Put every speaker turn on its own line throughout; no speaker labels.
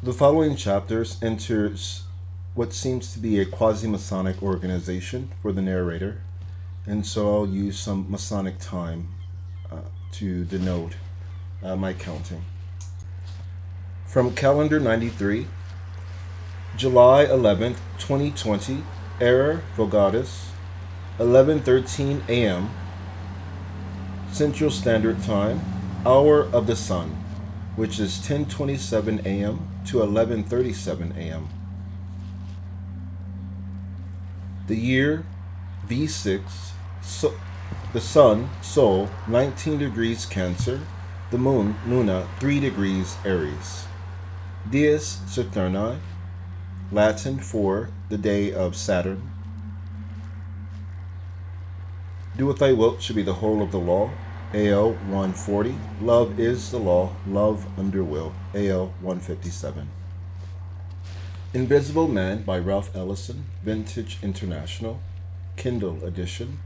The following chapters enters what seems to be a quasi-Masonic organization for the narrator, and so I'll use some Masonic time to denote my counting. From calendar 93, July 11th, 2020, Era Vulgatus, 11:13 a.m. Central Standard Time, hour of the sun, which is 10:27 a.m. to 11:37 a.m. The year V6, the sun, Sol, 19 degrees Cancer, the moon, Luna, 3 degrees Aries. Dies Saturni, Latin for the day of Saturn. Do what thy wilt should be the whole of the law. AL 140. Love is the law. Love under will. AL 157. Invisible Man by Ralph Ellison, Vintage International, Kindle edition.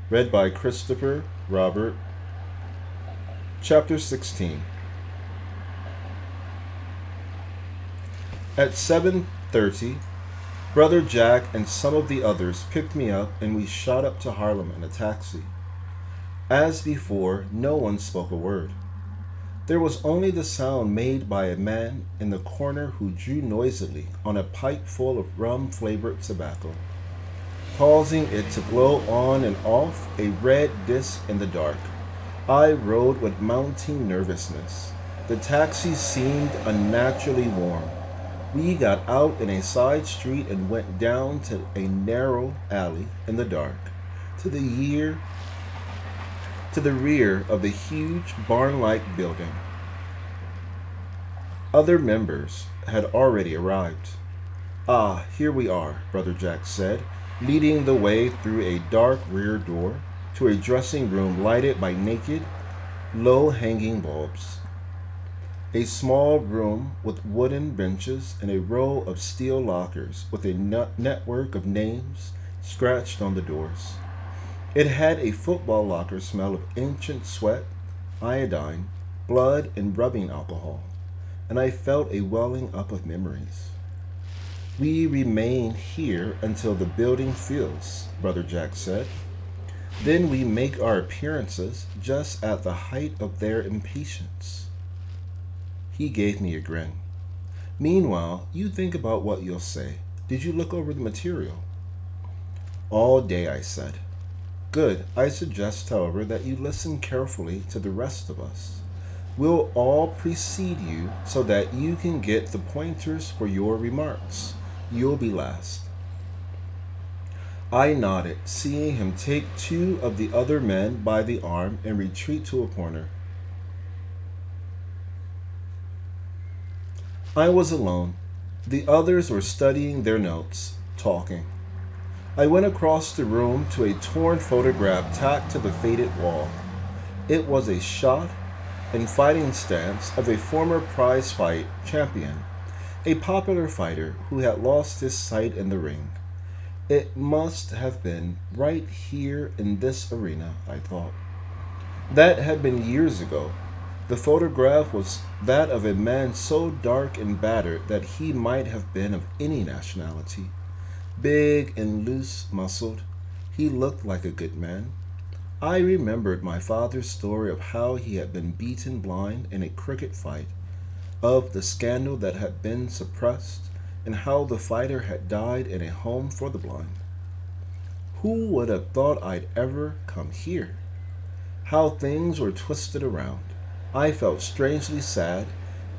Read by Christopher Robert. Chapter 16. At 7:30, Brother Jack and some of the others picked me up and we shot up to Harlem in a taxi. As before, no one spoke a word. There was only the sound made by a man in the corner who drew noisily on a pipe full of rum-flavored tobacco, causing it to blow on and off a red disk in the dark. I rode with mounting nervousness. The taxi seemed unnaturally warm. We got out in a side street and went down to a narrow alley in the dark, to the rear of the huge barn-like building. Other members had already arrived. Ah, here we are, Brother Jack said, leading the way through a dark rear door to a dressing room lighted by naked, low-hanging bulbs. A small room with wooden benches and a row of steel lockers with a network of names scratched on the doors. It had a football locker smell of ancient sweat, iodine, blood, and rubbing alcohol, and I felt a welling up of memories. We remain here until the building fills, Brother Jack said. Then we make our appearances just at the height of their impatience. He gave me a grin. Meanwhile, you think about what you'll say. Did you look over the material? All day, I said. Good. I suggest, however, that you listen carefully to the rest of us. We'll all precede you so that you can get the pointers for your remarks. You'll be last. I nodded, seeing him take two of the other men by the arm and retreat to a corner. I was alone. The others were studying their notes, talking. I went across the room to a torn photograph tacked to the faded wall. It was a shot and fighting stance of a former prize fight champion, a popular fighter who had lost his sight in the ring. It must have been right here in this arena, I thought. That had been years ago. The photograph was that of a man so dark and battered that he might have been of any nationality. Big and loose-muscled, he looked like a good man. I remembered my father's story of how he had been beaten blind in a cricket fight, of the scandal that had been suppressed, and how the fighter had died in a home for the blind. Who would have thought I'd ever come here? How things were twisted around. I felt strangely sad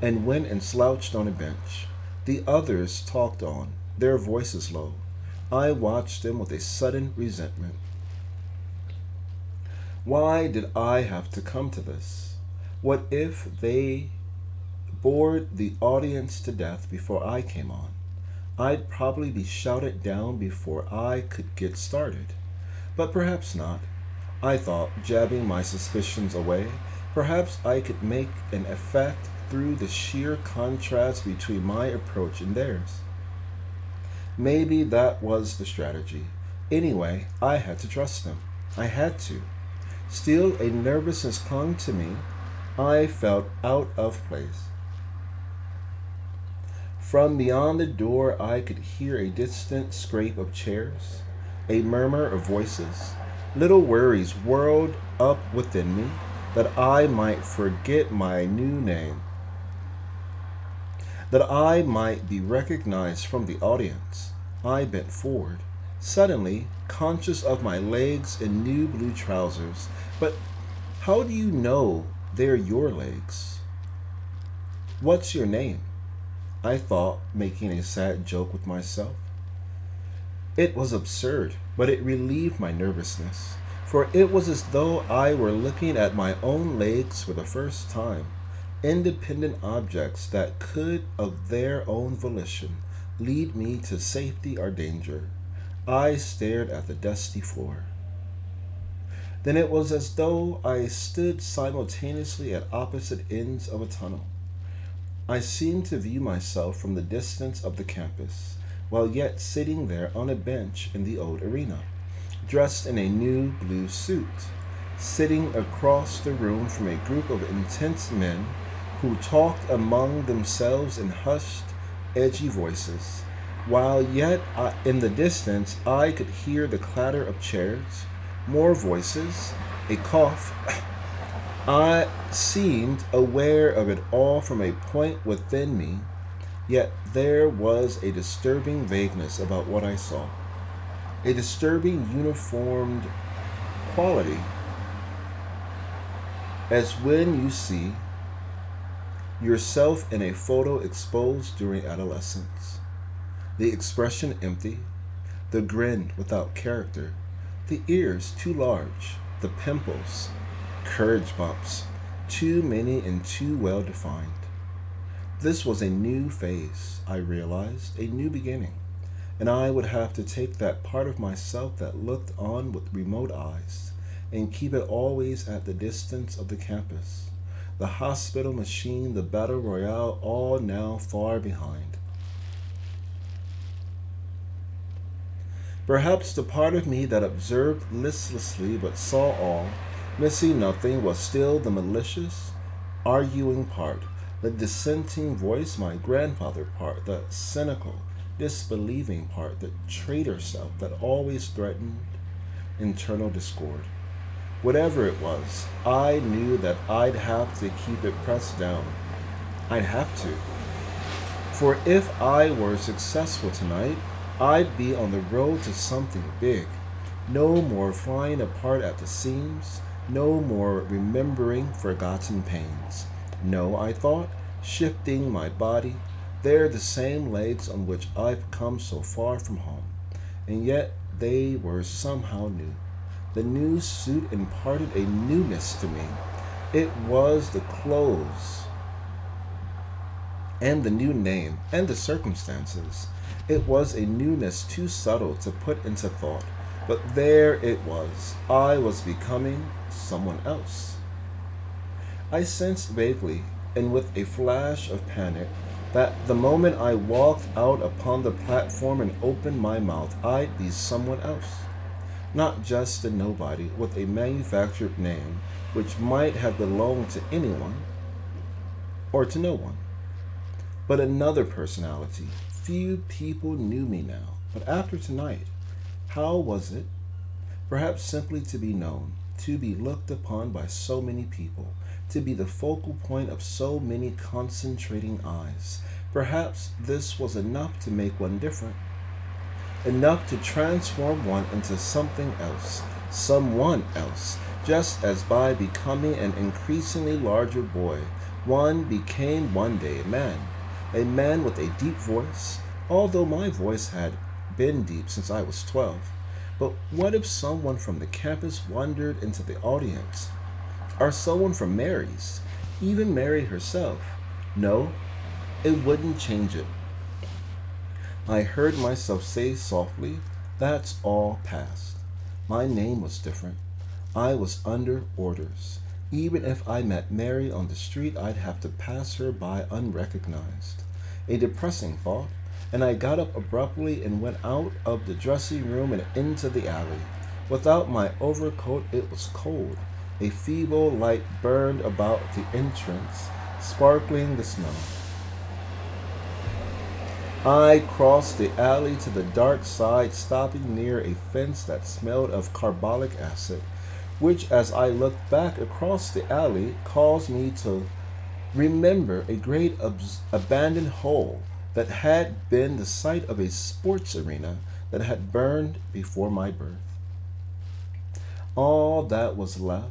and went and slouched on a bench. The others talked on, their voices low. I watched them with a sudden resentment. Why did I have to come to this? What if they bored the audience to death before I came on? I'd probably be shouted down before I could get started. But perhaps not. I thought, jabbing my suspicions away. Perhaps I could make an effect through the sheer contrast between my approach and theirs. Maybe that was the strategy. Anyway, I had to trust them. I had to. Still, a nervousness clung to me. I felt out of place. From beyond the door, I could hear a distant scrape of chairs, a murmur of voices. Little worries whirled up within me that I might forget my new name, that I might be recognized from the audience. I bent forward, suddenly conscious of my legs in new blue trousers. But how do you know they're your legs? What's your name? I thought, making a sad joke with myself. It was absurd, but it relieved my nervousness, for it was as though I were looking at my own legs for the first time, independent objects that could, of their own volition, lead me to safety or danger. I stared at the dusty floor. Then it was as though I stood simultaneously at opposite ends of a tunnel. I seemed to view myself from the distance of the campus, while yet sitting there on a bench in the old arena, dressed in a new blue suit, sitting across the room from a group of intense men who talked among themselves in hushed, edgy voices, while yet in the distance I could hear the clatter of chairs, more voices, a cough. I seemed aware of it all from a point within me, yet there was a disturbing vagueness about what I saw, a disturbing uniformed quality, as when you see yourself in a photo exposed during adolescence. The expression empty, the grin without character, the ears too large, the pimples, courage bumps, too many and too well defined. This was a new phase, I realized, a new beginning, and I would have to take that part of myself that looked on with remote eyes and keep it always at the distance of the campus, the hospital machine, the battle royale, all now far behind. Perhaps the part of me that observed listlessly but saw all, missing nothing, was still the malicious, arguing part, the dissenting voice, my grandfather part, the cynical, disbelieving part, the traitor self that always threatened internal discord. Whatever it was, I knew that I'd have to keep it pressed down. I'd have to. For if I were successful tonight, I'd be on the road to something big. No more flying apart at the seams, no more remembering forgotten pains. No, I thought, shifting my body, they're the same legs on which I've come so far from home, and yet they were somehow new. The new suit imparted a newness to me. It was the clothes and the new name and the circumstances. It was a newness too subtle to put into thought, but there it was. I was becoming someone else. I sensed vaguely, and with a flash of panic, that the moment I walked out upon the platform and opened my mouth, I'd be someone else. Not just a nobody with a manufactured name which might have belonged to anyone or to no one, but another personality. Few people knew me now, but after tonight, how was it? Perhaps simply to be known, to be looked upon by so many people, to be the focal point of so many concentrating eyes. Perhaps this was enough to make one different, enough to transform one into something else, someone else, just as by becoming an increasingly larger boy, one became one day a man with a deep voice, although my voice had been deep since I was 12. But what if someone from the campus wandered into the audience? Or someone from Mary's, even Mary herself? No, it wouldn't change it. I heard myself say softly, "That's all past." My name was different. I was under orders. Even if I met Mary on the street, I'd have to pass her by unrecognized. A depressing thought, and I got up abruptly and went out of the dressing room and into the alley. Without my overcoat, it was cold. A feeble light burned about the entrance, sparkling the snow. I crossed the alley to the dark side, stopping near a fence that smelled of carbolic acid, which, as I looked back across the alley, caused me to remember a great abandoned hole that had been the site of a sports arena that had burned before my birth. All that was left,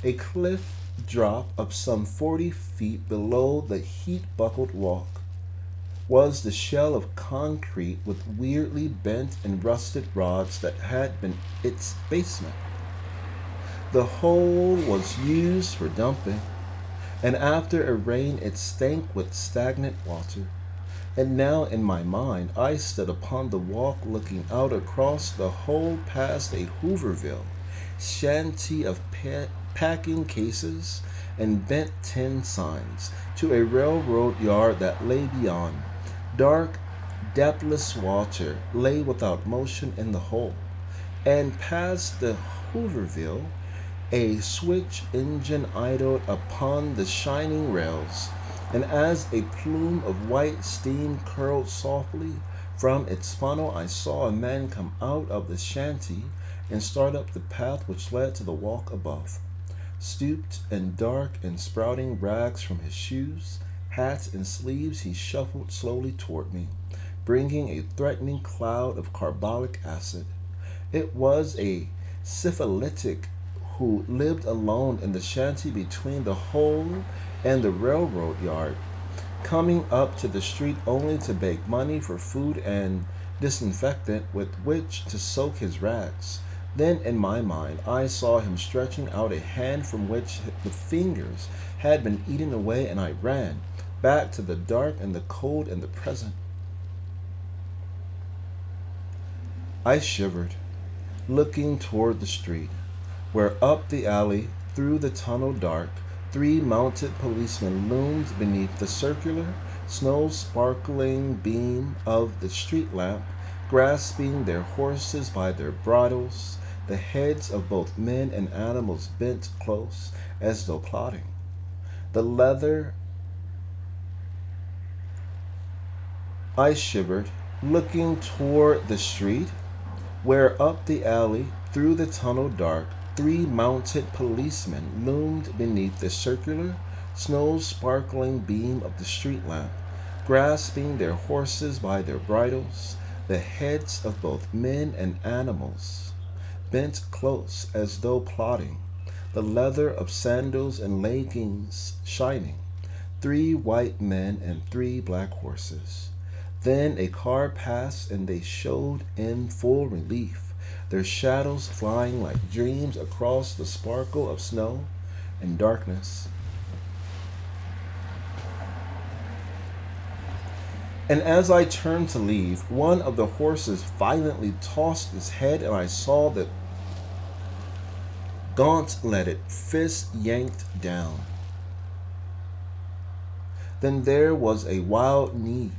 a cliff drop of some 40 feet below the heat buckled walk, was the shell of concrete with weirdly bent and rusted rods that had been its basement. The hole was used for dumping, and after a rain it stank with stagnant water. And now in my mind I stood upon the walk looking out across the hole past a Hooverville shanty of packing cases and bent tin signs to a railroad yard that lay beyond. Dark, depthless water lay without motion in the hole, and past the Hooverville a switch engine idled upon the shining rails, and as a plume of white steam curled softly from its funnel, I saw a man come out of the shanty and start up the path which led to the walk above. Stooped and dark and sprouting rags from his shoes, hats, and sleeves, he shuffled slowly toward me, bringing a threatening cloud of carbolic acid. It was a syphilitic who lived alone in the shanty between the hole and the railroad yard, coming up to the street only to beg money for food and disinfectant with which to soak his rags. Then in my mind I saw him stretching out a hand from which the fingers had been eaten away, and I ran back to the dark and the cold and the present. I shivered, looking toward the street, where up the alley, through the tunnel dark, 3 mounted policemen loomed beneath the circular, snow-sparkling beam of the street lamp, grasping their horses by their bridles, the heads of both men and animals bent close, as though plotting. The leather I shivered, looking toward the street, where up the alley, through the tunnel dark, 3 mounted policemen loomed beneath the circular, snow-sparkling beam of the street lamp, grasping their horses by their bridles, the heads of both men and animals bent close as though plotting, the leather of sandals and leggings shining, 3 white men and 3 black horses. Then a car passed, and they showed in full relief, their shadows flying like dreams across the sparkle of snow and darkness. And as I turned to leave, one of the horses violently tossed his head, and I saw the gauntleted fist yanked down. Then there was a wild knee,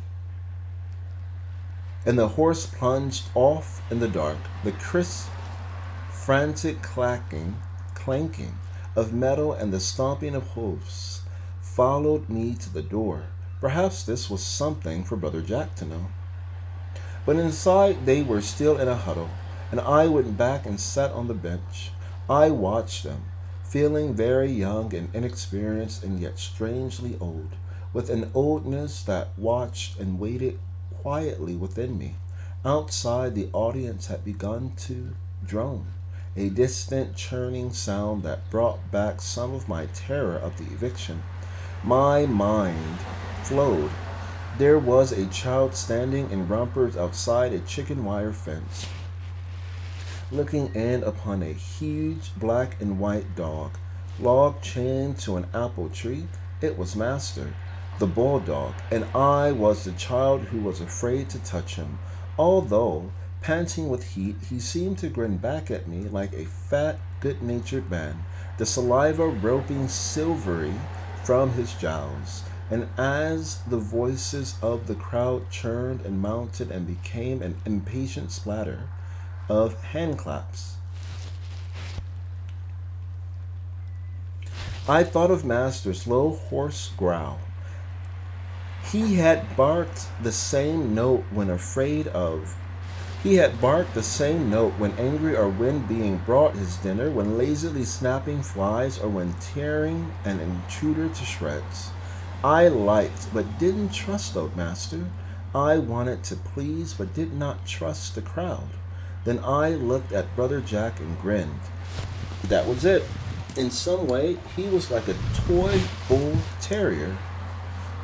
and the horse plunged off in the dark. The crisp, frantic clanking of metal and the stomping of hoofs followed me to the door. Perhaps this was something for Brother Jack to know. But inside they were still in a huddle, and I went back and sat on the bench. I watched them, feeling very young and inexperienced and yet strangely old, with an oldness that watched and waited quietly within me. Outside, the audience had begun to drone, a distant churning sound that brought back some of my terror of the eviction. My mind flowed. There was a child standing in rompers outside a chicken wire fence, looking in upon a huge black and white dog, log chained to an apple tree. It was Master, the bulldog, and I was the child who was afraid to touch him. Although panting with heat, he seemed to grin back at me like a fat, good-natured man, the saliva roping silvery from his jowls. And as the voices of the crowd churned and mounted and became an impatient splatter of handclaps, I thought of Master's low, hoarse growl He had barked the same note when afraid of. He had barked the same note when angry or when being brought his dinner, when lazily snapping flies, or when tearing an intruder to shreds. I liked but didn't trust old master. I wanted to please but did not trust the crowd. Then I looked at Brother Jack and grinned. That was it. In some way, he was like a toy bull terrier.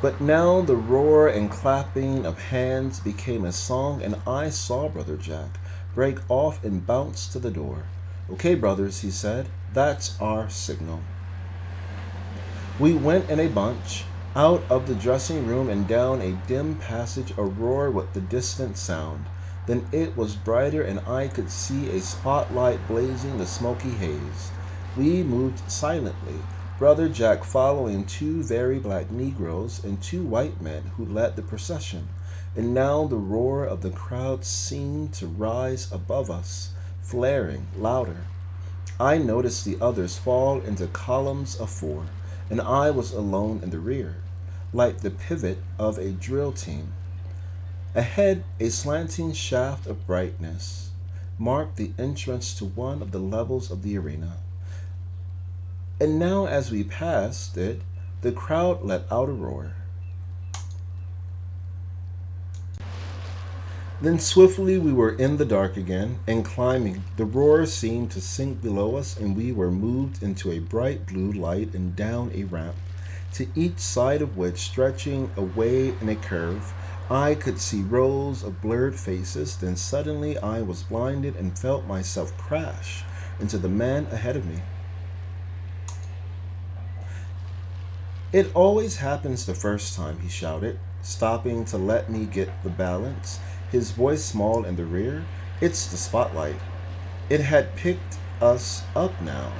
But now the roar and clapping of hands became a song, and I saw Brother Jack break off and bounce to the door. Okay, brothers, he said, that's our signal. We went in a bunch, out of the dressing room and down a dim passage, a roar with the distant sound. Then it was brighter, and I could see a spotlight blazing the smoky haze. We moved silently, Brother Jack following two very black Negroes and two white men who led the procession. And now the roar of the crowd seemed to rise above us, flaring louder. I noticed the others fall into columns of four, and I was alone in the rear, like the pivot of a drill team. Ahead, a slanting shaft of brightness marked the entrance to one of the levels of the arena. And now, as we passed it, the crowd let out a roar. Then swiftly we were in the dark again and climbing. The roar seemed to sink below us, and we were moved into a bright blue light and down a ramp, to each side of which, stretching away in a curve, I could see rows of blurred faces. Then suddenly I was blinded and felt myself crash into the man ahead of me. It always happens the first time, he shouted, stopping to let me get the balance, his voice small in the rear. It's the spotlight. It had picked us up now,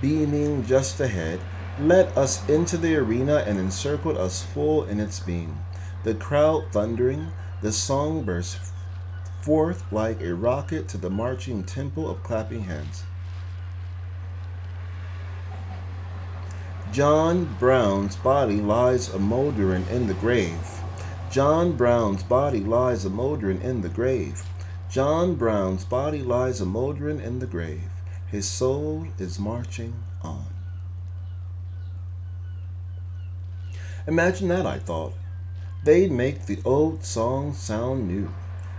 beaming just ahead, let us into the arena and encircled us full in its beam. The crowd thundering, the song burst forth like a rocket to the marching tempo of clapping hands. John Brown's body lies a mouldering in the grave. John Brown's body lies a mouldering in the grave. John Brown's body lies a mouldering in the grave. His soul is marching on. Imagine that, I thought. They make the old song sound new.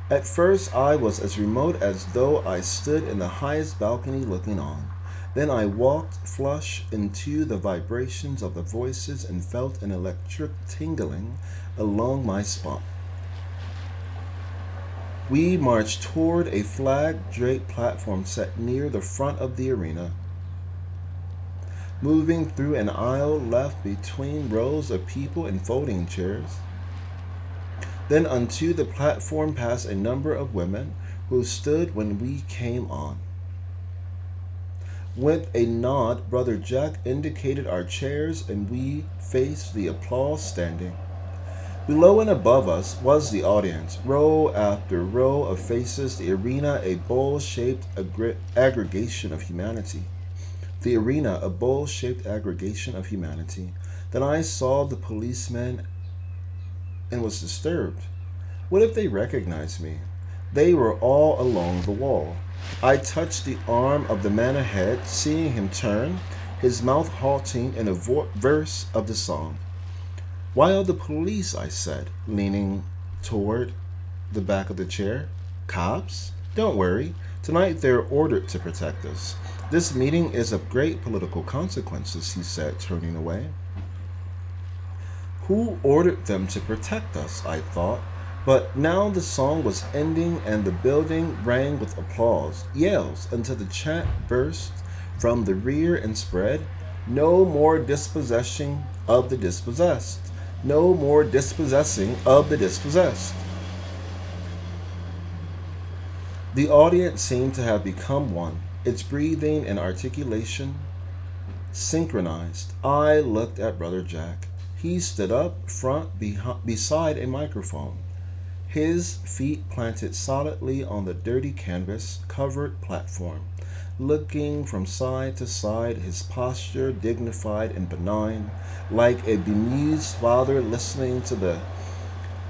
At first I was as remote as though I stood in the highest balcony looking on. Then I walked flush into the vibrations of the voices and felt an electric tingling along my spine. We marched toward a flag-draped platform set near the front of the arena, moving through an aisle left between rows of people in folding chairs. Then onto the platform passed a number of women who stood when we came on. With a nod, Brother Jack indicated our chairs, and we faced the applause standing. Below and above us was the audience, row after row of faces, the arena a bowl-shaped aggregation of humanity. The arena a bowl-shaped aggregation of humanity. Then I saw the policemen and was disturbed. What if they recognized me? They were all along the wall. I touched the arm of the man ahead, seeing him turn, his mouth halting in a verse of the song. Why are the police? I said, leaning toward the back of the chair. Cops? Don't worry. Tonight they're ordered to protect us. This meeting is of great political consequences, he said, turning away. Who ordered them to protect us? I thought. But now the song was ending and the building rang with applause, yells, until the chant burst from the rear and spread. No more dispossessing of the dispossessed. No more dispossessing of the dispossessed. The audience seemed to have become one, its breathing and articulation synchronized. I looked at Brother Jack. He stood up front beside a microphone, his feet planted solidly on the dirty canvas-covered platform. looking from side to side, his posture dignified and benign, like a bemused father listening to the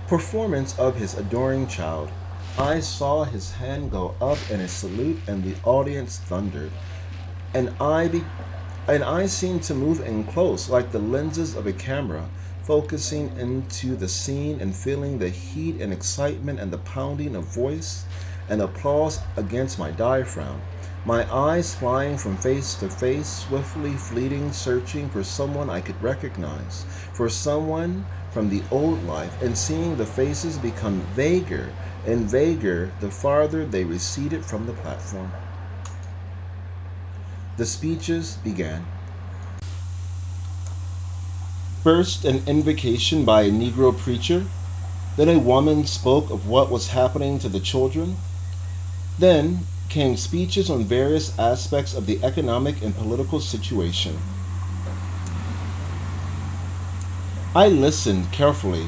performance of his adoring child. I saw his hand go up in a salute, and the audience thundered, and I seemed to move in close, like the lenses of a camera, focusing into the scene and feeling the heat and excitement and the pounding of voice and applause against my diaphragm. My eyes flying from face to face, swiftly fleeting, searching for someone I could recognize, for someone from the old life, and seeing the faces become vaguer and vaguer the farther they receded from the platform. The speeches began. First, an invocation by a Negro preacher. Then a woman spoke of what was happening to the children. Then came speeches on various aspects of the economic and political situation. I listened carefully,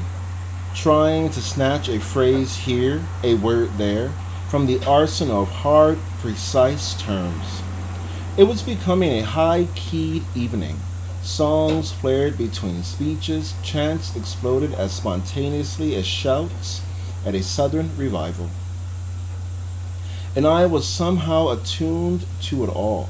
trying to snatch a phrase here, a word there, from the arsenal of hard, precise terms. It was becoming a high-keyed evening. Songs flared between speeches, chants exploded as spontaneously as shouts at a Southern revival. And I was somehow attuned to it all,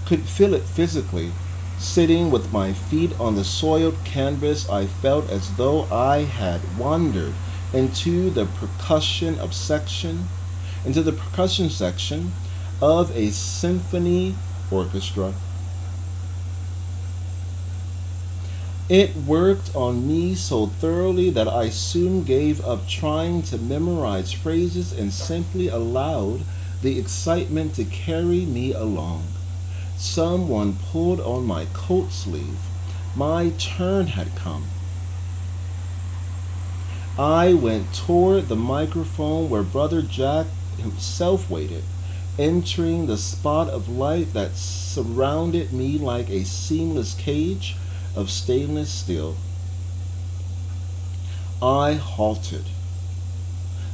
could feel it physically. Sitting with my feet on the soiled canvas, I felt as though I had wandered into the percussion section of a symphony orchestra. It worked on me so thoroughly that I soon gave up trying to memorize phrases and simply allowed the excitement to carry me along. Someone pulled on my coat sleeve. My turn had come. I went toward the microphone where Brother Jack himself waited, entering the spot of light that surrounded me like a seamless cage of stainless steel. I halted.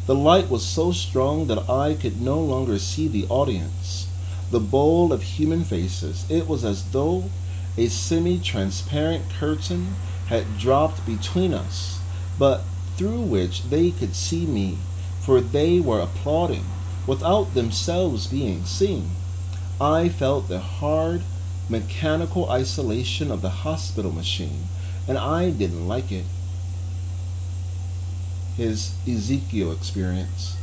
The light was so strong that I could no longer see the audience, the bowl of human faces. It was as though a semi-transparent curtain had dropped between us, but through which they could see me, for they were applauding without themselves being seen. I felt the hard, mechanical isolation of the hospital machine, and I didn't like it. His Ezekiel experience.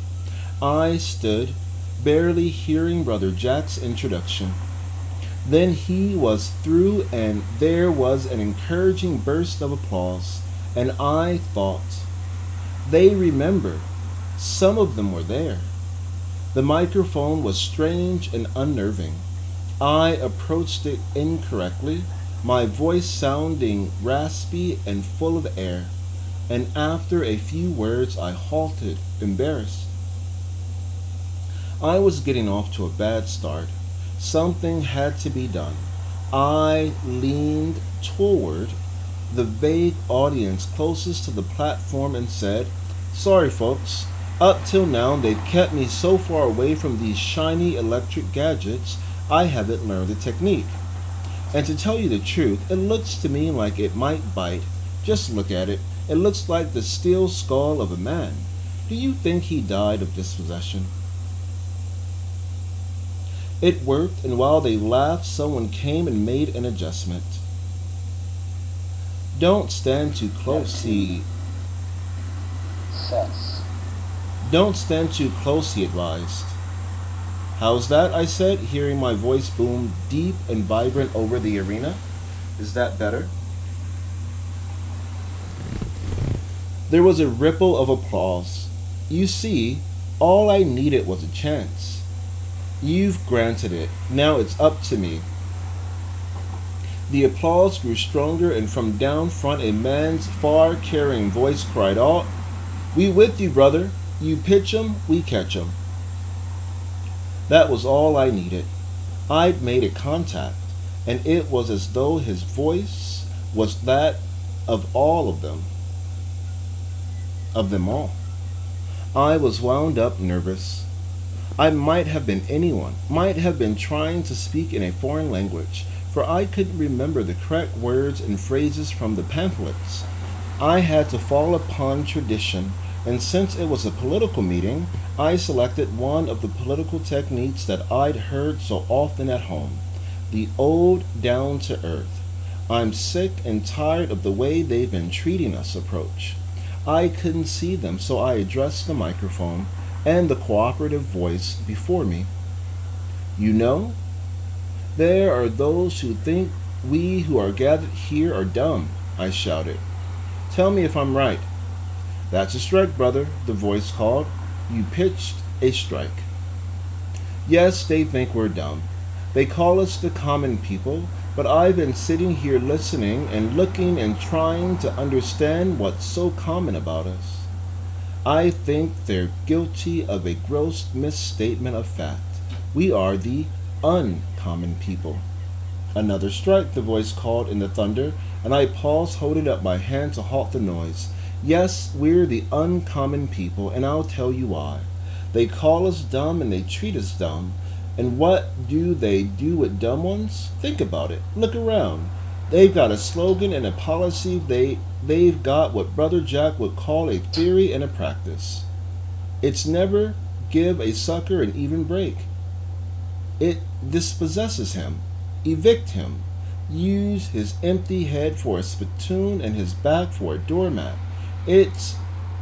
I stood, barely hearing Brother Jack's introduction. Then he was through, and there was an encouraging burst of applause, and I thought, they remember. Some of them were there. The microphone was strange and unnerving. I approached it incorrectly, my voice sounding raspy and full of air, and after a few words I halted, embarrassed. I was getting off to a bad start. Something had to be done. I leaned toward the vague audience closest to the platform and said, "Sorry, folks. Up till now, they've kept me so far away from these shiny electric gadgets, I haven't learned the technique. And to tell you the truth, it looks to me like it might bite. Just look at it. It looks like the steel skull of a man. Do you think he died of dispossession?" It worked, and while they laughed, someone came and made an adjustment. "Don't stand too close," "Don't stand too close," he advised. "How's that?" I said, hearing my voice boom deep and vibrant over the arena. "Is that better?" There was a ripple of applause. You see, all I needed was a chance. You've granted it. Now it's up to me. The applause grew stronger, and from down front a man's far-carrying voice cried out, "We with you, brother. You pitch 'em, we catch 'em." That was all I needed. I'd made a contact, and it was as though his voice was that of all of them all. I was wound up nervous. I might have been anyone, might have been trying to speak in a foreign language, for I couldn't remember the correct words and phrases from the pamphlets. I had to fall upon tradition, and since it was a political meeting, I selected one of the political techniques that I'd heard so often at home, the old down to earth. I'm sick and tired of the way they've been treating us approach. I couldn't see them, so I addressed the microphone and the cooperative voice before me. You know, there are those who think we who are gathered here are dumb, I shouted. Tell me if I'm right. That's a strike, brother, the voice called. You pitched a strike. Yes, they think we're dumb. They call us the common people, but I've been sitting here listening and looking and trying to understand what's so common about us. I think they're guilty of a gross misstatement of fact. We are the uncommon people. Another strike, the voice called in the thunder, and I paused, holding up my hand to halt the noise. Yes, we're the uncommon people, and I'll tell you why. They call us dumb and they treat us dumb. And what do they do with dumb ones? Think about it. Look around. They've got a slogan and a policy. They've got what Brother Jack would call a theory and a practice. It's never give a sucker an even break. It dispossesses him, evict him, use his empty head for a spittoon and his back for a doormat. It's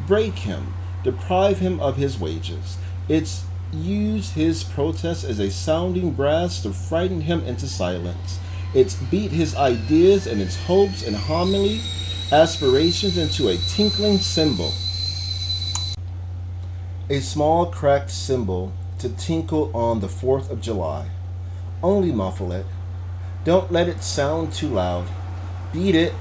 break him, deprive him of his wages. It's use his protest as a sounding brass to frighten him into silence. It's beat his ideas and its hopes and homily aspirations into a tinkling cymbal. A small cracked cymbal to tinkle on the 4th of July. Only muffle it. Don't let it sound too loud. Beat it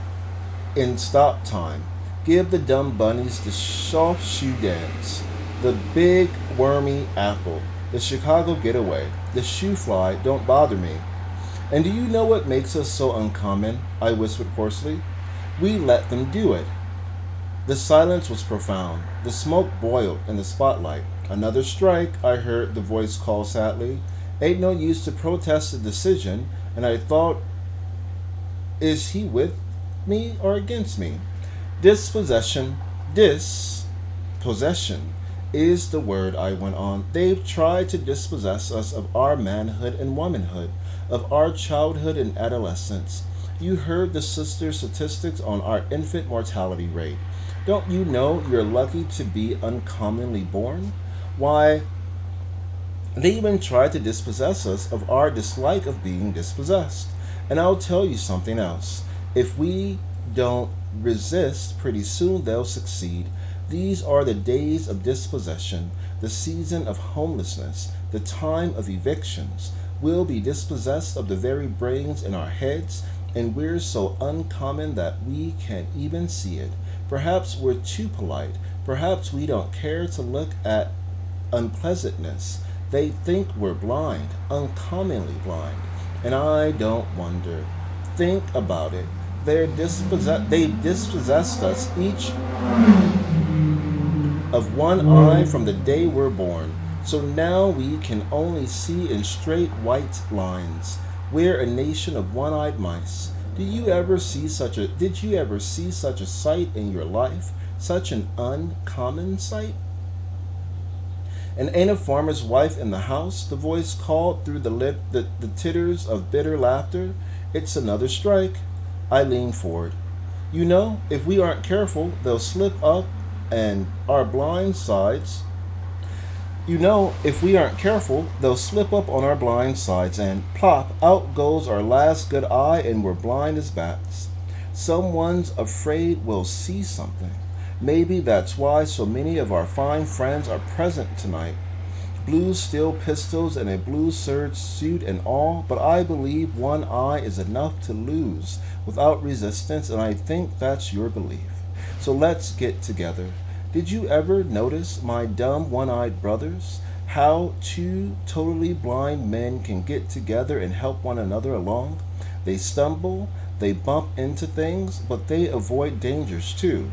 in stop time. Give the dumb bunnies the soft shoe dance. The big wormy apple. The Chicago getaway. The shoe fly, don't bother me. And do you know what makes us so uncommon? I whispered hoarsely. We let them do it. The silence was profound. The smoke boiled in the spotlight. Another strike, I heard the voice call sadly. Ain't no use to protest the decision, and I thought, is he with me or against me? Dispossession is the word, I went on. They've tried to dispossess us of our manhood and womanhood, of our childhood and adolescence. You heard the sister statistics on our infant mortality rate. Don't you know you're lucky to be uncommonly born? Why, they even tried to dispossess us of our dislike of being dispossessed. And I'll tell you something else. If we don't resist, pretty soon they'll succeed. These are the days of dispossession, the season of homelessness, the time of evictions. We'll be dispossessed of the very brains in our heads, and we're so uncommon that we can't even see it. Perhaps we're too polite. Perhaps we don't care to look at unpleasantness. They think we're blind, uncommonly blind. And I don't wonder. Think about it. They dispossessed us each of one eye from the day we're born. So now we can only see in straight white lines. We're a nation of one-eyed mice. Did you ever see such a sight in your life? Such an uncommon sight? And ain't a farmer's wife in the house? The voice called through the titters of bitter laughter. It's another strike. I leaned forward. You know, if we aren't careful, they'll slip up and our blind sides. They'll slip up on our blind sides and plop, out goes our last good eye and we're blind as bats. Someone's afraid we'll see something. Maybe that's why so many of our fine friends are present tonight. Blue steel pistols and a blue serge suit and all, but I believe one eye is enough to lose without resistance, and I think that's your belief. So let's get together. Did you ever notice, my dumb one-eyed brothers, how two totally blind men can get together and help one another along? They stumble, they bump into things, but they avoid dangers too.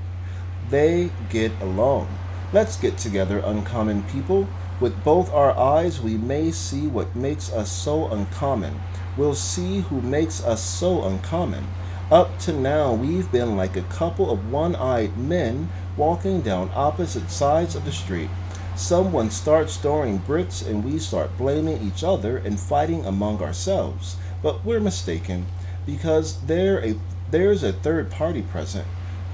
They get along. Let's get together, uncommon people. With both our eyes, we may see what makes us so uncommon. We'll see who makes us so uncommon. Up to now, we've been like a couple of one-eyed men walking down opposite sides of the street. Someone starts throwing bricks and we start blaming each other and fighting among ourselves. But we're mistaken because there's a third party present.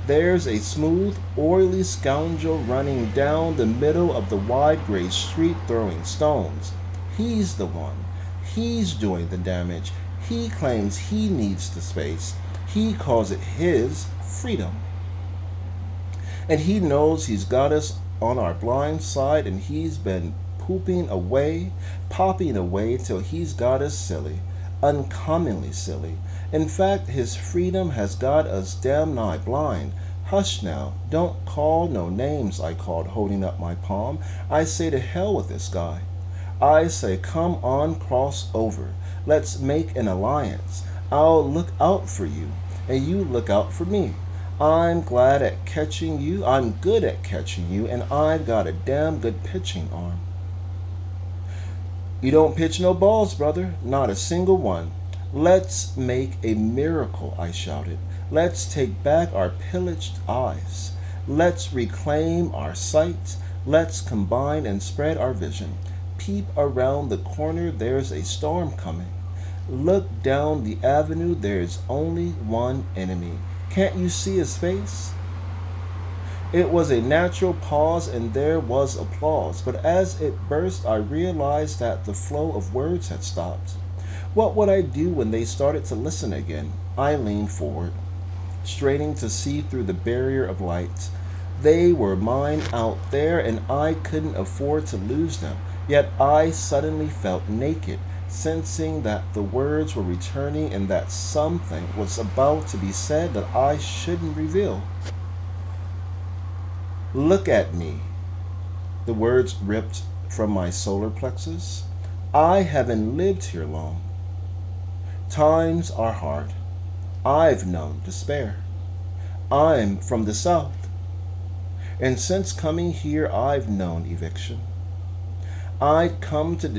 There's a smooth, oily scoundrel running down the middle of the wide gray street throwing stones. He's the one. He's doing the damage. He claims he needs the space. He calls it his freedom. And he knows he's got us on our blind side and he's been popping away till he's got us silly, uncommonly silly. In fact, his freedom has got us damn nigh blind. Hush now, don't call no names, I called, holding up my palm. I say to hell with this guy. I say, come on, cross over. Let's make an alliance. I'll look out for you, and you look out for me. I'm glad at catching you. I'm good at catching you, and I've got a damn good pitching arm. You don't pitch no balls, brother, not a single one. Let's make a miracle, I shouted. Let's take back our pillaged eyes. Let's reclaim our sight. Let's combine and spread our vision. Peep around the corner, there's a storm coming. Look down the avenue, there's only one enemy. Can't you see his face? It was a natural pause and there was applause, but as it burst, I realized that the flow of words had stopped. What would I do when they started to listen again? I leaned forward, straining to see through the barrier of light. They were mine out there and I couldn't afford to lose them. Yet I suddenly felt naked, sensing that the words were returning and that something was about to be said that I shouldn't reveal. Look at me. The words ripped from my solar plexus. I haven't lived here long. Times are hard. I've known despair. I'm from the South. And since coming here, I've known eviction. I'd come to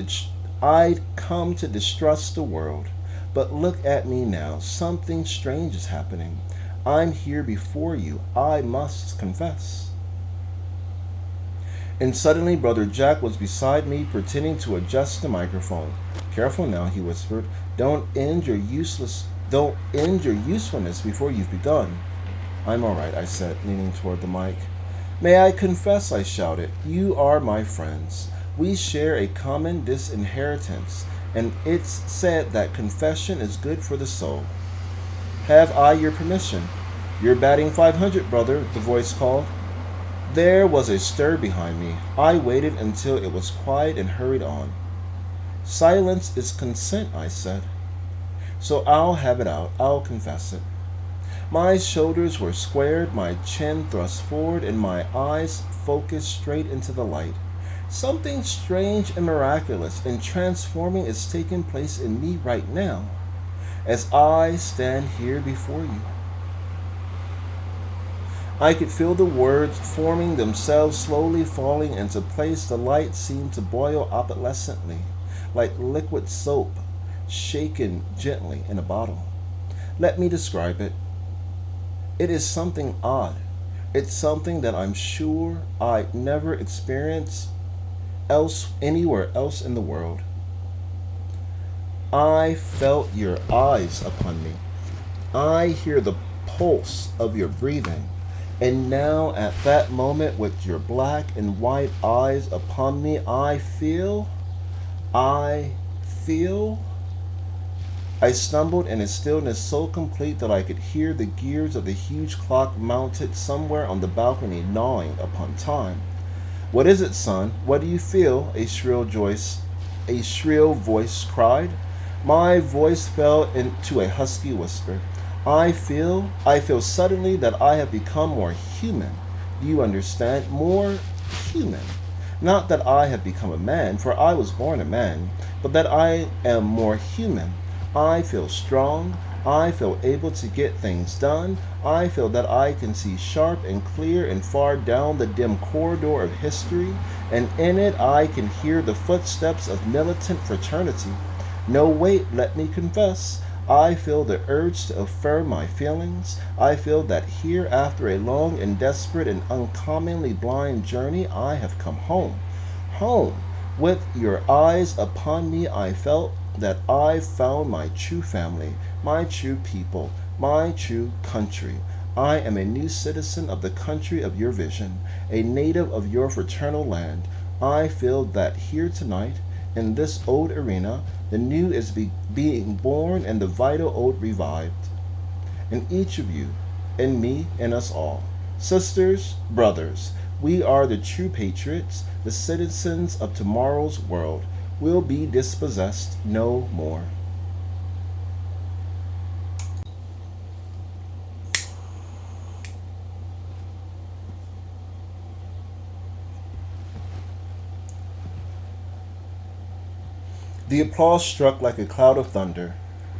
distrust the world. But look at me now. Something strange is happening. I'm here before you. I must confess. And suddenly Brother Jack was beside me, pretending to adjust the microphone. Careful now, he whispered. Don't end your usefulness before you've begun. I'm all right, I said, leaning toward the mic. May I confess, I shouted. You are my friends. We share a common disinheritance, and it's said that confession is good for the soul. Have I your permission? You're batting 500, brother, the voice called. There was a stir behind me. I waited until it was quiet and hurried on. Silence is consent, I said. So I'll have it out. I'll confess it. My shoulders were squared, my chin thrust forward, and my eyes focused straight into the light. Something strange and miraculous and transforming is taking place in me right now, as I stand here before you. I could feel the words forming themselves, slowly falling into place. The light seemed to boil opalescently, like liquid soap shaken gently in a bottle. Let me describe it. It is something odd. It's something that I'm sure I'd never experience anywhere else in the world. I felt your eyes upon me. I hear the pulse of your breathing. And now at that moment, with your black and white eyes upon me, I stumbled in a stillness so complete that I could hear the gears of the huge clock mounted somewhere on the balcony gnawing upon time. What is it, son? What do you feel? A shrill voice cried. My voice fell into a husky whisper. I feel suddenly that I have become more human. Do you understand? More human. Not that I have become a man, for I was born a man, but that I am more human. I feel strong. I feel able to get things done. I feel that I can see sharp and clear and far down the dim corridor of history, and in it I can hear the footsteps of militant fraternity. No, wait, let me confess. I feel the urge to affirm my feelings. I feel that here, after a long and desperate and uncommonly blind journey, I have come home. Home! With your eyes upon me, I felt that I found my true family, my true people, my true country. I am a new citizen of the country of your vision, a native of your fraternal land. I feel that here tonight, in this old arena, the new is being born and the vital old revived. In each of you, in me, in us all. Sisters, brothers, we are the true patriots, the citizens of tomorrow's world. We'll be dispossessed no more. The applause struck like a cloud of thunder.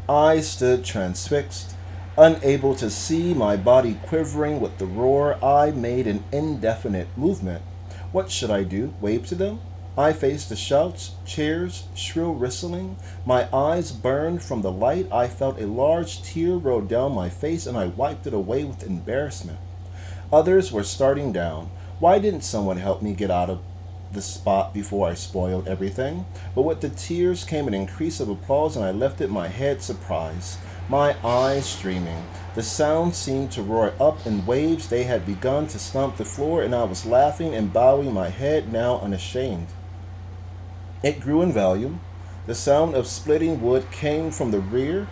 I stood transfixed, unable to see, my body quivering with the roar. I made an indefinite movement. What should I do? Wave to them? I faced the shouts, cheers, shrill whistling. My eyes burned from the light. I felt a large tear roll down my face and I wiped it away with embarrassment. Others were starting down. Why didn't someone help me get out of the spot before I spoiled everything? But with the tears came an increase of applause and I lifted my head surprised, my eyes streaming. The sound seemed to roar up in waves. They had begun to stomp the floor and I was laughing and bowing my head, now unashamed. It grew in volume. The sound of splitting wood came from the rear.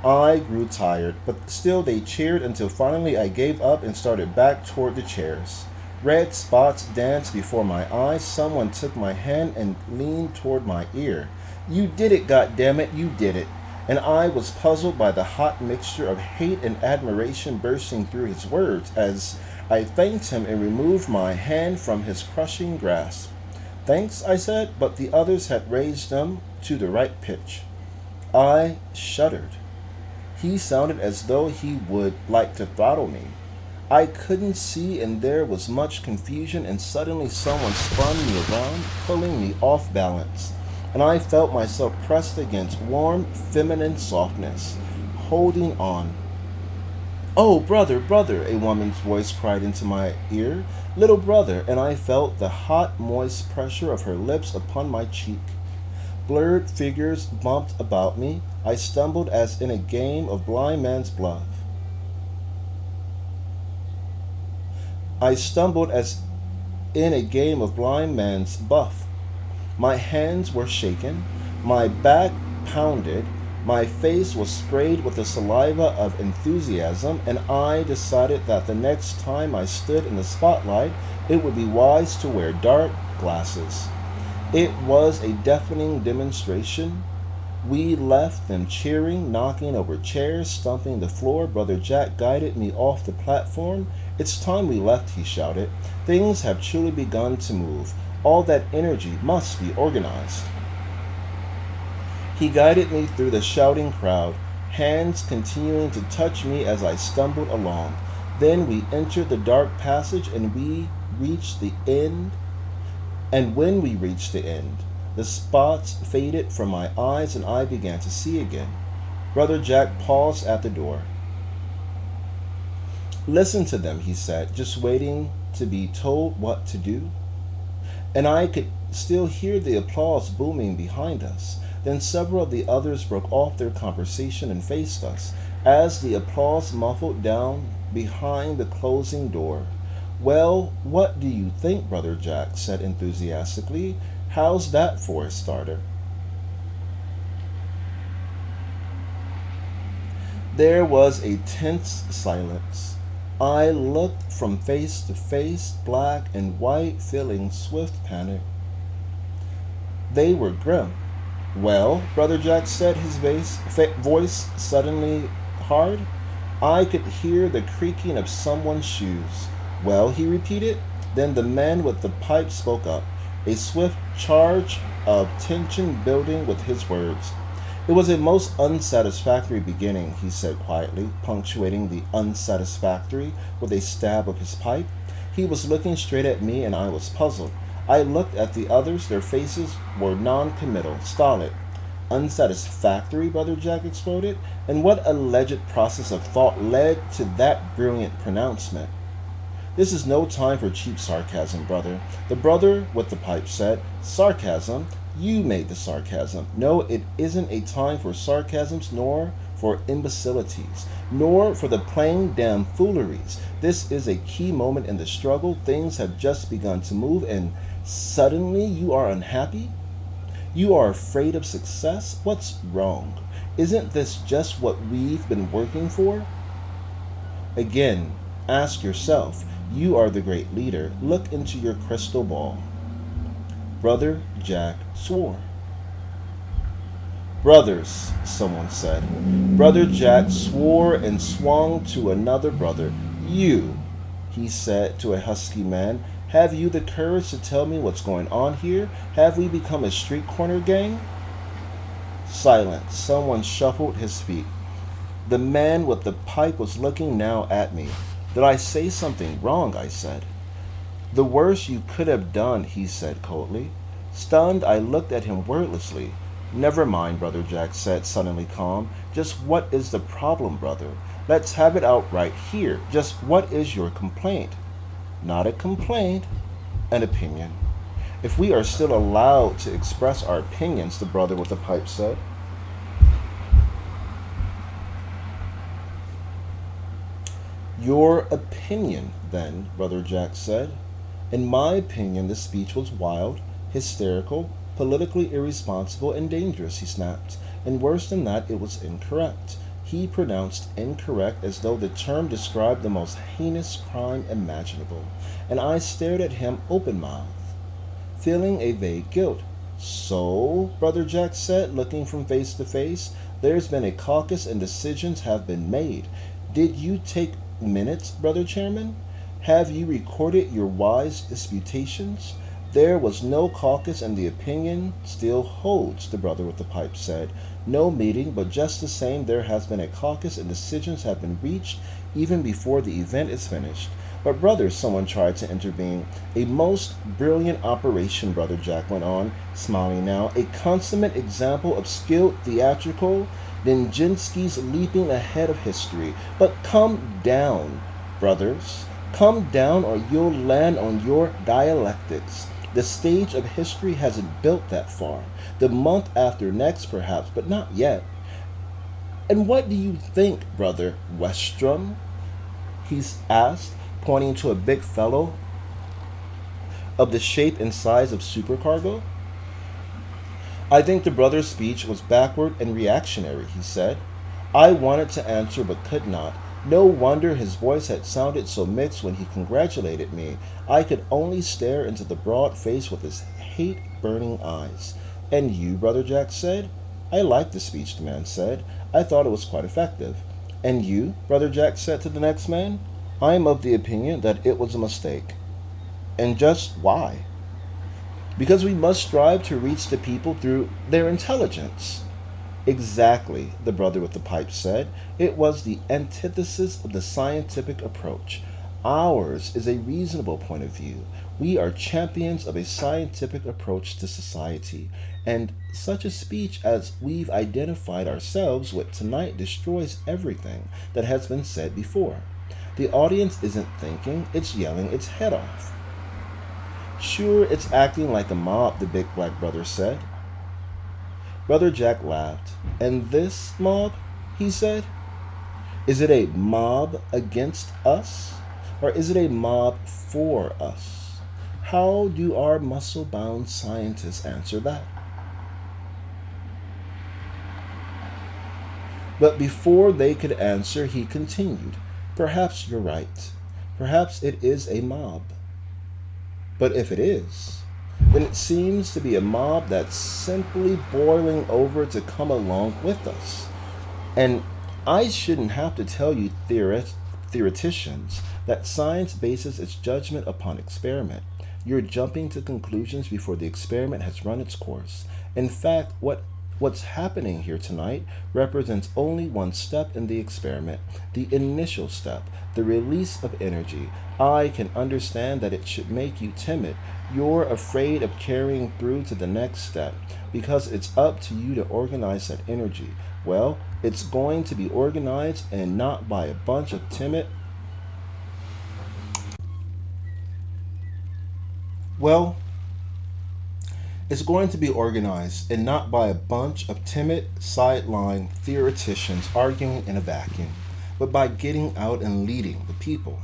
I grew tired, but still they cheered until finally I gave up and started back toward the chairs. Red spots danced before my eyes. Someone took my hand and leaned toward my ear. You did it, goddammit, you did it. And I was puzzled by the hot mixture of hate and admiration bursting through his words as I thanked him and removed my hand from his crushing grasp. Thanks, I said, but the others had raised them to the right pitch. I shuddered. He sounded as though he would like to throttle me. I couldn't see and there was much confusion and suddenly someone spun me around, pulling me off balance. And I felt myself pressed against warm, feminine softness, holding on. Oh, brother, brother, a woman's voice cried into my ear. Little brother, and I felt the hot, moist pressure of her lips upon my cheek. Blurred figures bumped about me. I stumbled as in a game of blind man's bluff. I stumbled as in a game of blind man's buff. My hands were shaken, my back pounded, my face was sprayed with the saliva of enthusiasm, and I decided that the next time I stood in the spotlight, it would be wise to wear dark glasses. It was a deafening demonstration. We left them cheering, knocking over chairs, stumping the floor. Brother Jack guided me off the platform. It's time we left, he shouted. Things have truly begun to move. All that energy must be organized. He guided me through the shouting crowd, hands continuing to touch me as I stumbled along. Then we entered the dark passage and we reached the end. And when we reached the end, the spots faded from my eyes and I began to see again. Brother Jack paused at the door. Listen to them, he said, just waiting to be told what to do. And I could still hear the applause booming behind us. Then several of the others broke off their conversation and faced us, as the applause muffled down behind the closing door. Well, what do you think, Brother Jack said enthusiastically. How's that for a starter? There was a tense silence. I looked from face to face, black and white, feeling swift panic. They were grim. Well, Brother Jack said, his voice suddenly hard. I could hear the creaking of someone's shoes. Well, he repeated. Then the man with the pipe spoke up, a swift charge of tension building with his words. It was a most unsatisfactory beginning, he said quietly, punctuating the unsatisfactory with a stab of his pipe. He was looking straight at me, and I was puzzled. I looked at the others. Their faces were non-committal, stolid. Unsatisfactory, Brother Jack exploded? And what alleged process of thought led to that brilliant pronouncement? This is no time for cheap sarcasm, brother. The brother with the pipe said. Sarcasm? You made the sarcasm. No, it isn't a time for sarcasms, nor for imbecilities, nor for the plain damn fooleries. This is a key moment in the struggle. Things have just begun to move, and suddenly you are unhappy? You are afraid of success? What's wrong? Isn't this just what we've been working for? Again, ask yourself. You are the great leader. Look into your crystal ball. Brother Jack swore. Brothers, someone said. Brother Jack swore and swung to another brother. You, he said to a husky man, have you the courage to tell me what's going on here? Have we become a street corner gang? Silence. Someone shuffled his feet. The man with the pipe was looking now at me. Did I say something wrong? I said. The worst you could have done, he said coldly. Stunned, I looked at him wordlessly. Never mind, Brother Jack said, suddenly calm. Just what is the problem, brother? Let's have it out right here. Just what is your complaint? Not a complaint, an opinion. If we are still allowed to express our opinions, the brother with the pipe said. Your opinion, then, Brother Jack said. In my opinion, this speech was wild, hysterical, politically irresponsible, and dangerous, he snapped. And worse than that, it was incorrect. He pronounced incorrect as though the term described the most heinous crime imaginable. And I stared at him open-mouthed, feeling a vague guilt. So, Brother Jack said, looking from face to face, there's been a caucus and decisions have been made. Did you take minutes, Brother Chairman? Have you recorded your wise disputations? There was no caucus, and the opinion still holds, the brother with the pipe said. No meeting, but just the same there has been a caucus and decisions have been reached even before the event is finished. But brother, someone tried to intervene. A most brilliant operation, Brother Jack went on, smiling now. A consummate example of skilled theatrical, Nijinsky's leaping ahead of history. But come down, brothers. Come down or you'll land on your dialectics. The stage of history hasn't built that far. The month after next, perhaps, but not yet. And what do you think, Brother Westrom? He's asked, pointing to a big fellow of the shape and size of supercargo. I think the brother's speech was backward and reactionary, he said. I wanted to answer but could not. No wonder his voice had sounded so mixed when he congratulated me. I could only stare into the broad face with his hate-burning eyes. And you, Brother Jack said? I liked the speech, the man said. I thought it was quite effective. And you, Brother Jack said to the next man? I am of the opinion that it was a mistake. And just why? Because we must strive to reach the people through their intelligence. Exactly, the brother with the pipe said. It was the antithesis of the scientific approach. Ours is a reasonable point of view. We are champions of a scientific approach to society, and such a speech as we've identified ourselves with tonight destroys everything that has been said before. The audience isn't thinking, it's yelling its head off. Sure, it's acting like a mob, the big black brother said. Brother Jack laughed. And this mob, he said? Is it a mob against us? Or is it a mob for us? How do our muscle-bound scientists answer that? But before they could answer, he continued. Perhaps you're right. Perhaps it is a mob. But if it is, then it seems to be a mob that's simply boiling over to come along with us. And I shouldn't have to tell you theoreticians that science bases its judgment upon experiment. You're jumping to conclusions before the experiment has run its course. In fact, what What's happening here tonight represents only one step in the experiment, the initial step, the release of energy. I can understand that it should make you timid. You're afraid of carrying through to the next step because it's up to you to organize that energy. Well, it's going to be organized and not by a bunch of timid. Well, it's going to be organized and not by a bunch of timid, sideline theoreticians arguing in a vacuum, but by getting out and leading the people.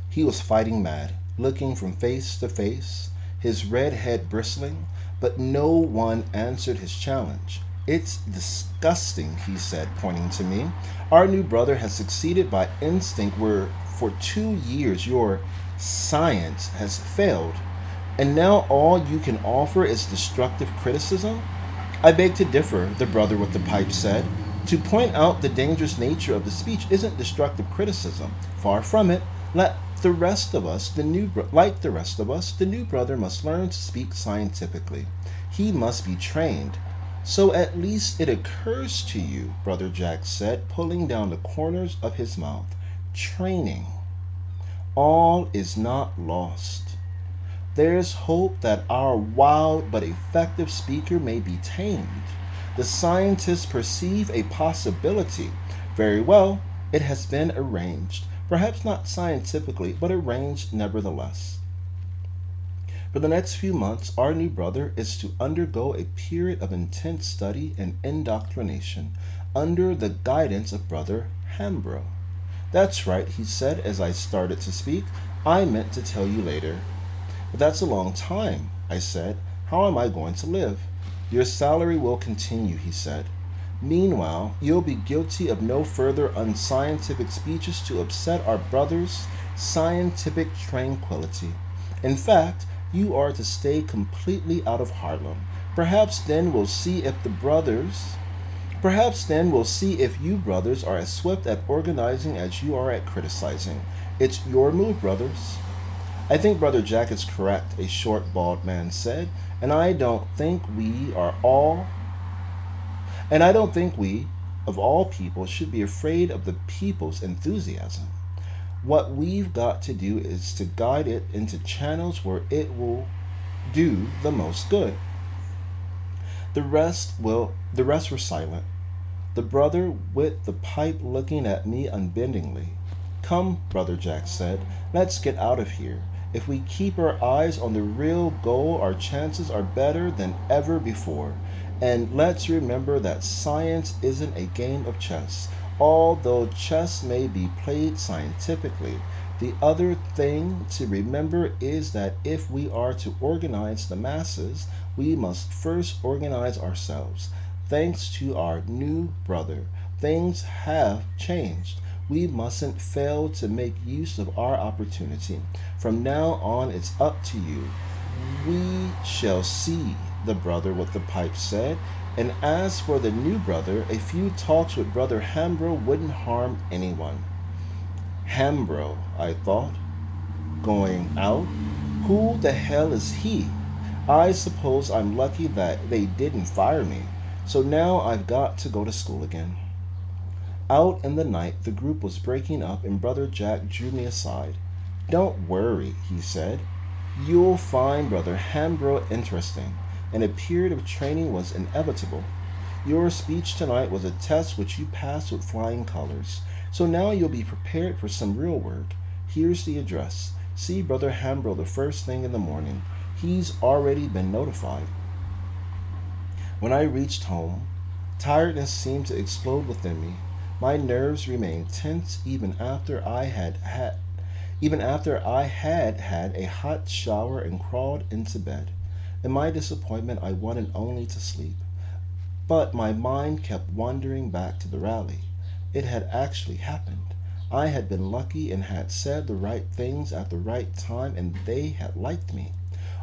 He was fighting mad, looking from face to face, his red head bristling, but no one answered his challenge. It's disgusting, he said, pointing to me. Our new brother has succeeded by instinct where for 2 years your science has failed. And now all you can offer is destructive criticism? I beg to differ, the brother with the pipe said. To point out the dangerous nature of the speech isn't destructive criticism. Far from it. Like the rest of us, the new brother must learn to speak scientifically. He must be trained. So at least it occurs to you, Brother Jack said, pulling down the corners of his mouth. Training. All is not lost. There's hope that our wild but effective speaker may be tamed. The scientists perceive a possibility. Very well, it has been arranged. Perhaps not scientifically, but arranged nevertheless. For the next few months, our new brother is to undergo a period of intense study and indoctrination under the guidance of Brother Hambro. That's right, he said as I started to speak. I meant to tell you later. But that's a long time, I said. How am I going to live? Your salary will continue, he said. Meanwhile, you'll be guilty of no further unscientific speeches to upset our brother's scientific tranquility. In fact, you are to stay completely out of Harlem. Perhaps then we'll see if you brothers are as swift at organizing as you are at criticizing. It's your move, brothers. I think Brother Jack is correct, a short, bald man said, and I don't think we, of all people, should be afraid of the people's enthusiasm. What we've got to do is to guide it into channels where it will do the most good. The rest were silent. The brother with the pipe looking at me unbendingly. Come, Brother Jack said, let's get out of here. If we keep our eyes on the real goal, our chances are better than ever before. And let's remember that science isn't a game of chess. Although chess may be played scientifically, the other thing to remember is that if we are to organize the masses, we must first organize ourselves. Thanks to our new brother, things have changed. We mustn't fail to make use of our opportunity. From now on, it's up to you. We shall see, the brother with the pipe said. And as for the new brother, a few talks with Brother Hambro wouldn't harm anyone. Hambro, I thought. Going out? Who the hell is he? I suppose I'm lucky that they didn't fire me. So now I've got to go to school again. Out in the night, the group was breaking up and Brother Jack drew me aside. Don't worry, he said. You'll find Brother Hambro interesting, and a period of training was inevitable. Your speech tonight was a test which you passed with flying colors, so now you'll be prepared for some real work. Here's the address. See Brother Hambro the first thing in the morning. He's already been notified. When I reached home, tiredness seemed to explode within me. My nerves remained tense even after I had had a hot shower and crawled into bed. In my disappointment, I wanted only to sleep. But my mind kept wandering back to the rally. It had actually happened. I had been lucky and had said the right things at the right time, and they had liked me.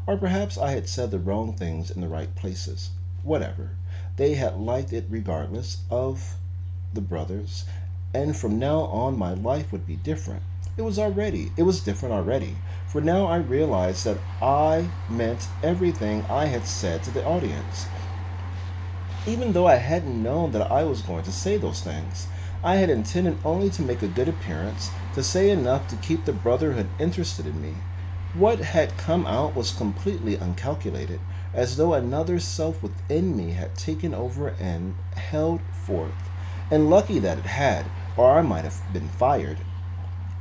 Or perhaps I had said the wrong things in the right places. Whatever. They had liked it regardless of the brothers, and from now on my life would be different. It was different already, for now I realized that I meant everything I had said to the audience. even though I hadn't known that I was going to say those things. I had intended only to make a good appearance, to say enough to keep the brotherhood interested in me. What had come out was completely uncalculated, as though another self within me had taken over and held forth. And lucky that it had, or I might have been fired.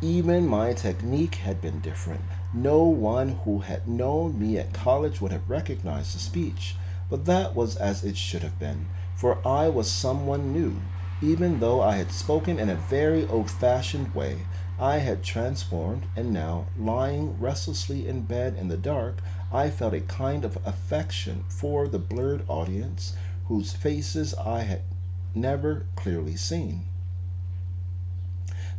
Even my technique had been different. No one who had known me at college would have recognized the speech, but that was as it should have been, for I was someone new. Even though I had spoken in a very old fashioned way, I had transformed, and now, lying restlessly in bed in the dark, I felt a kind of affection for the blurred audience whose faces I had never clearly seen.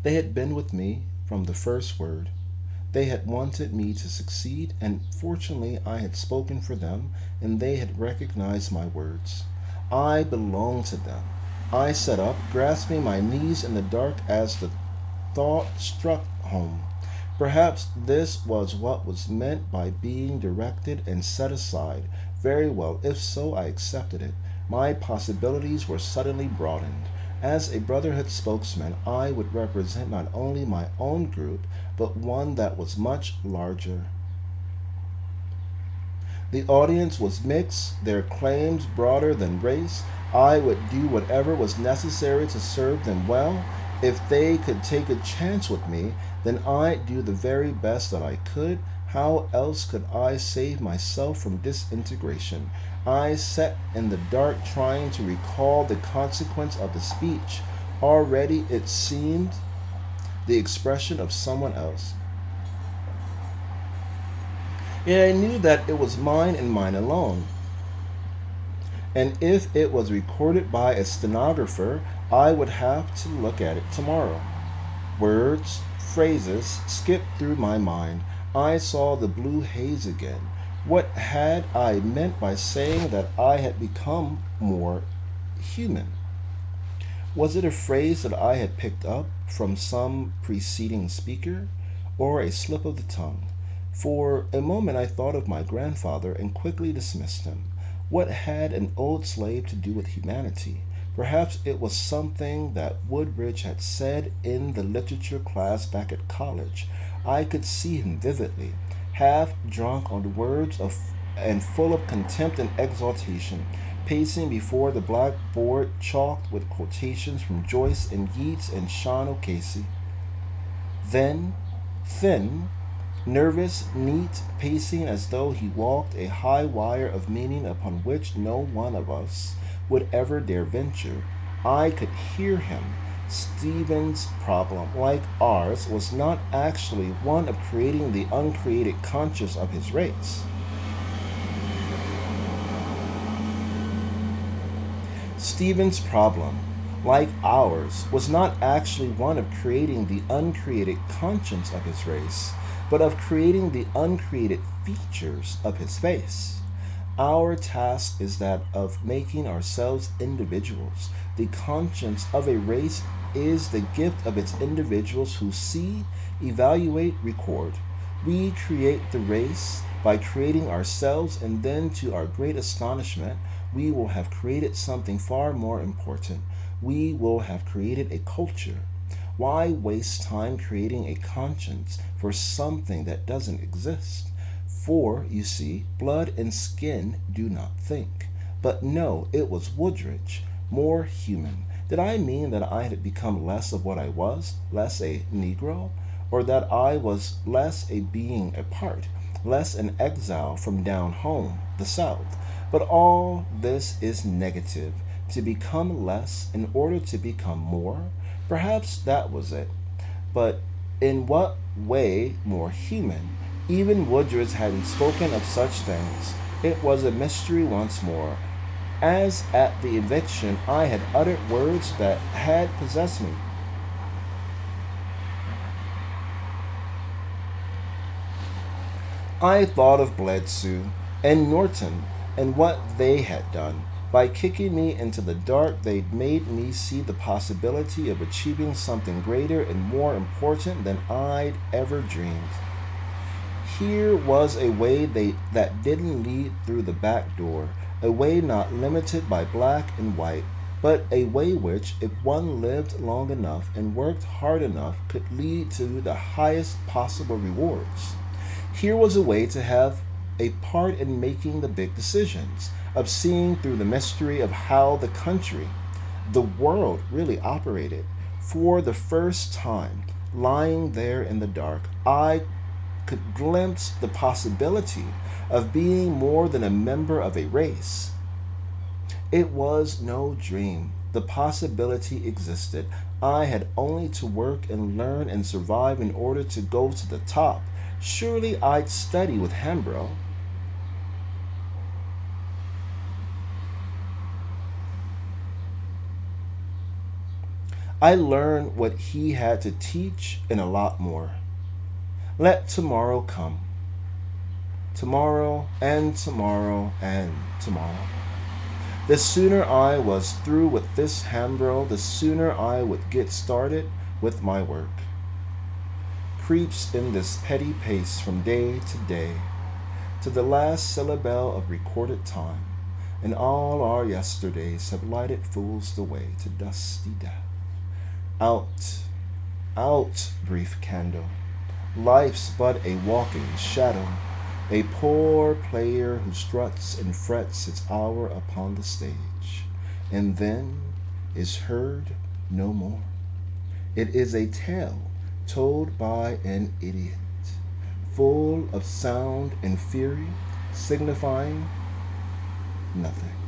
They had been with me from the first word. They had wanted me to succeed, and fortunately I had spoken for them, and they had recognized my words. I belonged to them. I sat up, grasping my knees in the dark as the thought struck home. Perhaps this was what was meant by being directed and set aside. Very well, if so, I accepted it. My possibilities were suddenly broadened. As a Brotherhood spokesman, I would represent not only my own group, but one that was much larger. The audience was mixed, their claims broader than race. I would do whatever was necessary to serve them well. If they could take a chance with me, then I'd do the very best that I could. How else could I save myself from disintegration? I sat in the dark trying to recall the consequence of the speech. Already it seemed the expression of someone else. Yet I knew that it was mine and mine alone. And if it was recorded by a stenographer, I would have to look at it tomorrow. Words, phrases skipped through my mind. I saw the blue haze again. What had I meant by saying that I had become more human? Was it a phrase that I had picked up from some preceding speaker, or a slip of the tongue? For a moment I thought of my grandfather and quickly dismissed him. What had an old slave to do with humanity? Perhaps it was something that Woodbridge had said in the literature class back at college. I could see him vividly, half drunk on words and full of contempt and exultation, pacing before the blackboard chalked with quotations from Joyce and Yeats and Sean O'Casey. Then, thin, nervous, neat, pacing as though he walked a high wire of meaning upon which no one of us would ever dare venture, I could hear him. Stephen's problem, like ours, was not actually one of creating the uncreated conscience of his race. Stephen's problem, like ours, was not actually one of creating the uncreated conscience of his race, but of creating the uncreated features of his face. Our task is that of making ourselves individuals. The conscience of a race is the gift of its individuals who see, evaluate, record. We create the race by creating ourselves, and then, to our great astonishment, we will have created something far more important. We will have created a culture. Why waste time creating a conscience for something that doesn't exist? For, you see, blood and skin do not think. But no, it was Woodridge, more human. Did I mean that I had become less of what I was, less a Negro? Or that I was less a being apart, less an exile from down home, the South? But all this is negative. To become less in order to become more? Perhaps that was it. But in what way more human? Even Woodridge hadn't spoken of such things. It was a mystery once more. As at the eviction, I had uttered words that had possessed me. I thought of Bledsoe and Norton and what they had done. By kicking me into the dark, they'd made me see the possibility of achieving something greater and more important than I'd ever dreamed. Here was a way that didn't lead through the back door. a way not limited by black and white, but a way which, if one lived long enough and worked hard enough, could lead to the highest possible rewards. Here was a way to have a part in making the big decisions, of seeing through the mystery of how the country, the world really operated. For the first time, lying there in the dark, I could glimpse the possibility of being more than a member of a race. It was no dream. The possibility existed. I had only to work and learn and survive in order to go to the top. Surely I'd study with Hambro. I learned what he had to teach and a lot more. Let tomorrow come. Tomorrow and tomorrow and tomorrow. The sooner I was through with this Hambro, the sooner I would get started with my work. Creeps in this petty pace from day to day, to the last syllable of recorded time, and all our yesterdays have lighted fools the way to dusty death. Out, out, brief candle. Life's but a walking shadow, a poor player who struts and frets its hour upon the stage, and then is heard no more. It is a tale told by an idiot, full of sound and fury, signifying nothing.